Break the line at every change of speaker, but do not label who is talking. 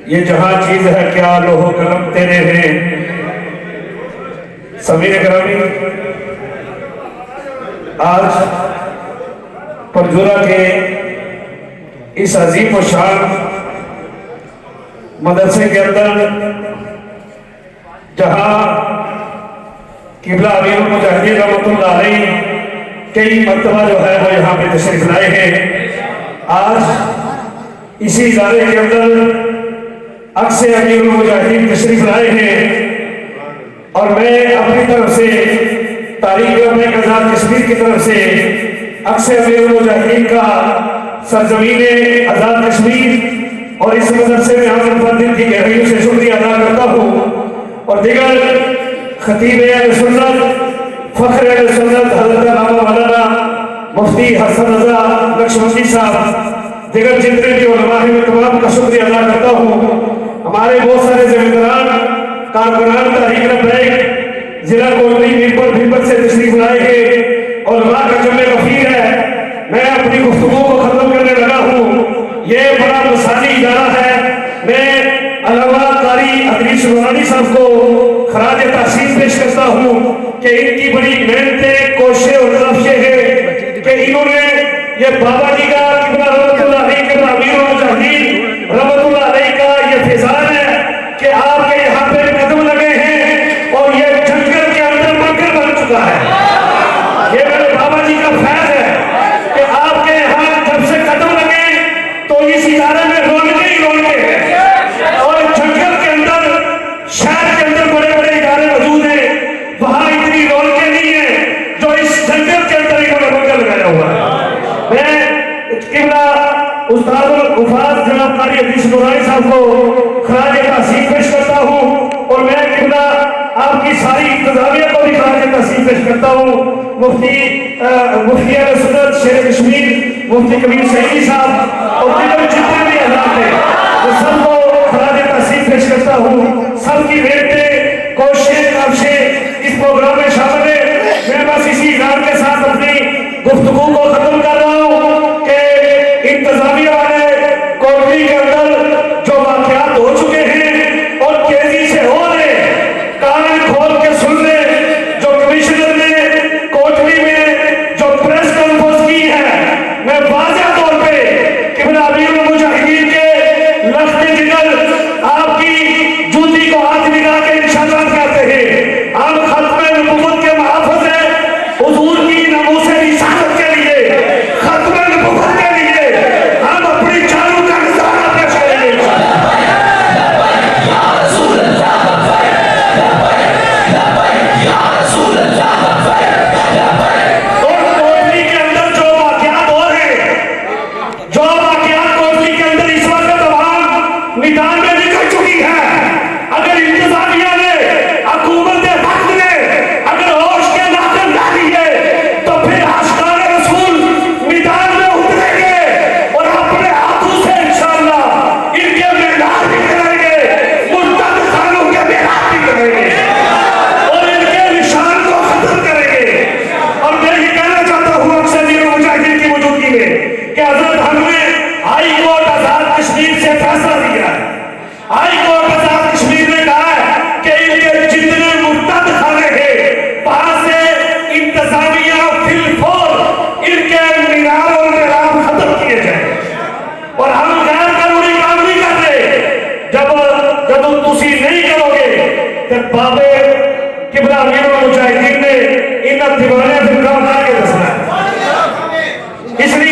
ये जहां चीज है क्या लोहो कलम तेरे हैं। समीर ग्रामी, आज परजोरा के इस अजीम और शान मदरसे के अंदर जहां किबला अमीर मुजाहिदीन रहमतुल्लाह अलैह कई मर्तबा जो है वो यहाँ पे तशरीफ लाए हैं। आज इसी इदारे के अंदर अक्सर अमीर मुजाहिदीन तशरीफ लाए हैं और मैं अपनी तरफ से तारीख आजाद कश्मीर की तरफ से अक्सर अमीर मुजाहिदीन का सरजमीन आजाद कश्मीर और इस मदरसे में आने पर दिल की गहराइयों से शुक्रिया अदा करता हूँ। और दिगर खतीब सुन्नत फख्र सुन्नत हज़रत अल्लामा मौलाना मुफ्ती हसन रजा लक्ष्मणी साहब दिगर जितने भी उलमा हैं मैं तमाम का शुक्रिया अदा करता हूँ। हमारे बहुत सारे जिम्मेदारान कारकुनान तहरीक रब्बैक जिला कोटली मीरपुर से तशरीफ लाए हैं और उलमा का जमे गफीर है। मैं अपनी गुफ्तगू को खत्म करने लगा हूँ। ये बड़ा मिसाली इदारा है। मैं अल्लामा कारी अदरीस रोहानी साहब को खराज तहसीन पेश करता हूँ कि इनकी बड़ी मेहनतें कोशिशें और नफ्शें हैं कि इन्होंने ये बाबा जी का किबला रहमतुल्लाह अलैह के अमीर मुजाहिदीन रहमतुल्लाह अलैह का ये फिजान है कि आपके यहाँ पे कदम लगे हैं और ये जंगल के अंदर मंदिर बन चुका है। ये मेरे बाबा जी का फैज है कि आपके यहाँ जब से कदम लगे तो इस इदारे में रौनकें ही रौनकें हैं और जंगल के अंदर शहर के अंदर बड़े बड़े इदारे मौजूद हैं, वहां इतनी रौनकें नहीं है जो इस जंगल के अंदर इन्होंने मंदिर लगाया हुआ है। मैं किबला उस्ताद गुफार जनाब कारी अदरीस रोहानी साहब को खराज तहसीन पेश करता हूँ और मैं किबला आपकी सारी इंतजामिया को भी खराज तहसीन पेश करता हूँ। मुफ्ती सुन्नत शेर कश्मीर मुफ्ती कबीर सईदी साहब और दिगर जितने भी हजरात हैं वो सबको खराज तहसीन पेश करता हूँ। सबकी मेहनतें कोशिशें काविशें इस प्रोग्राम में शामिल है। मैं बस इसी इज़हार के साथ अपनी गुफ्तगू को खत्म कर रहा हूँ कि इंतजामिया वाले कोटली के अंदर जो वाक़यात हो चुके हैं और तेजी से हो रहे कान खोल के सुन ले। जो कमिश्नर ने कोटली में जो प्रेस कॉन्फ्रेंस की है मैं वाज़ेह तौर पे किबला अमीर मुजाहिदीन के लफ्ज़ जिगर आपकी जूती को हाथ लगा के इंशाअल्लाह कहते हैं। हम खत्म नबूवत के महफूज़ हैं हुजूर की नमूसे रिसालत के लिए खत्म नबूवत के लिए हम अपनी जानों का नज़ारा पेश करेंगे। और कोटली के अंदर जो वाक़यात हो रहे हैं, जो वाक़यात कोटली के अंदर इस वक्त तमाम मैदान में निकल चुकी है, अगर इंतजामिया ने हुकूमत वक्त ने अगर होश के नाते ना लिए तो फिर आशिकान रसूल मैदान में उतरेंगे और अपने हाथों से इंशाअल्लाह इनके मीनार भी करेंगे, मुर्तद खानों के मीनार भी करेंगे और इनके निशान को खत्म करेंगे। और मैं ये कहना चाहता हूँ अक्सर अमीर मुजाहिदीन की मौजूदगी में कि हजरत हमने हाई कोर्ट आजाद कश्मीर से फैसला दिया है। हाई कोर्ट आजाद कश्मीर ने कहा है कि इनके जितने मुर्तद खाने हैं वहां से इंतजामिया फिलफौर इनके मीनार और मेहराब खत्म किए जाए और हम गैर कानूनी काम नहीं करते। जब तुसी नहीं करोगे तो बाबे किबला अमीर मुजाहिदीन ने इन दीवाने फिर काम करके दसना है। इसलिए